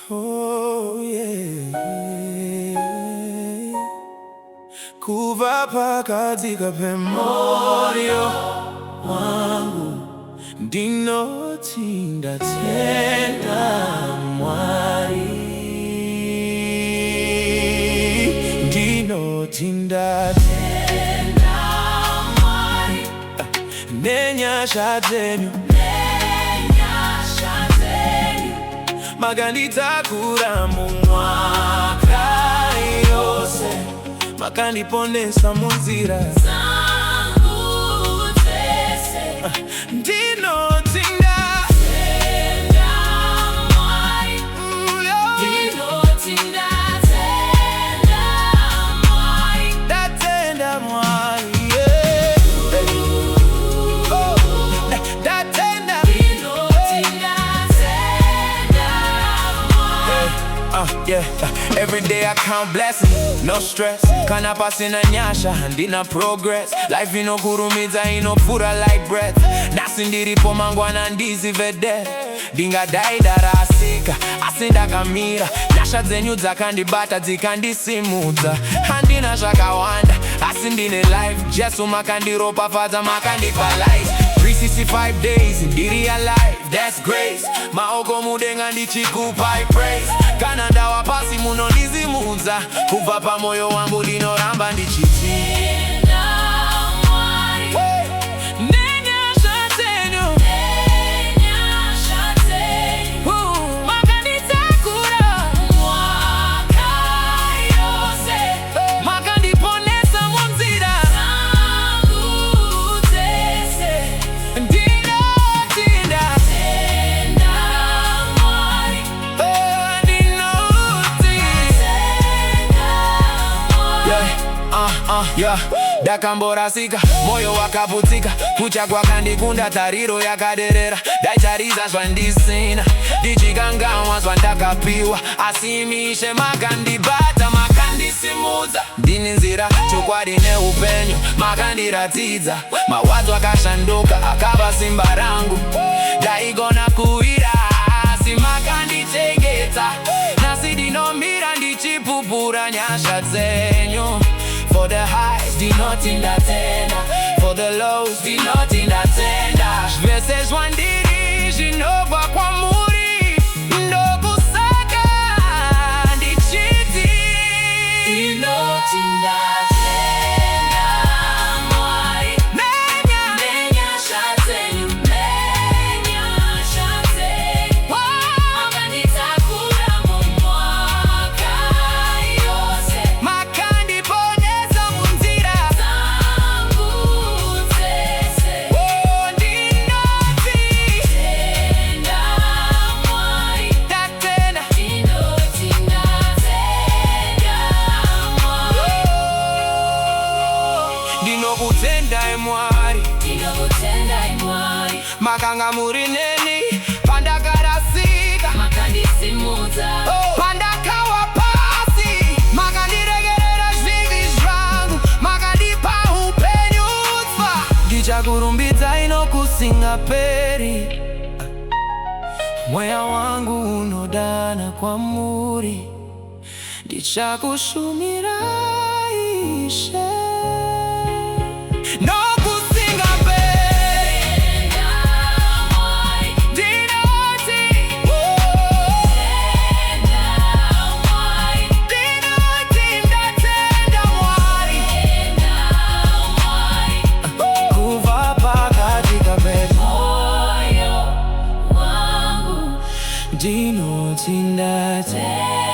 Oh yeah. Kuva pakatika pemoyo wangu, Ndinoti Ndatenda Mwari, Ndinoti Ndatenda Mwari, nenyasha zenyu makanditakura mumwaka yose, makandiponesa munzira zangu dzese. Ndinoti Ndatenda Mwari, Ndinoti Ndatenda Mwari, Ndatenda Mwari, yeah. Oh, Ndatenda, Ndinoti Ndatenda Mwari. Yeah. Every day I count blessings, no stress. Kana pasina nyasha, ndina progress. Life ino kurumiza, ino pura like breath. Nasi ndiripo mangwana ndizi vede. Dinga daida rasika, asinda kamira. Nyasha zenyu dzakandibata, dzikandisimudza. Handina zvakawanda, asindine life. Jesu makandiropa fadza, makandipa life. 365 days, ndiri alive, that's grace. Maoko mudenga ndichikupa I praise. Kana ndawa pasi munondizimudza, kubva pamoyo wangu ndinoramba ndichiti. Yeah, dakamborasika, moyo wakaputika, kucha kwakandikunda, tariro yakaderera. Daitariza zvandisina, ndichikangamwa zvandakapiwa, asimishe makandibata, makandisimudza. Ndini nzira, chokwadi neupenyu, makandiratidza. Mawadzo akashanduka, akava simba rangu. Daigona kuwira, asi makandichengeta. Nasi ndinomira ndichipupura nyasha dzenyu. For the highs, Ndinoti Ndatenda. For the lows, Ndinoti Ndatenda. Zvese zvandiri zvinobva kwamuri, ndokusaka ndichiti Ndinoti Ndatenda Mwari, nenyasha dzenyu, nenyasha dzenyu, makanditakura mumwaka yose, makandiponesa munzira zangu dzese. Ndinoti Ndatenda Mwari, Ndatenda, Ndinoti Ndatenda Mwari, ndinokutendai Mwari, ndinokutendai Mwari. Makanga muri neni pandakarasika, makandisimudza. Pandakawa pasi, makandiregerera zvivi zvangu, makandipa upenyu utsva. Ndichakurumbidza inokusingaperi, mweya wangu unodana kwamuri. Ndichakushumira Ishe, Ndinoti Ndatenda.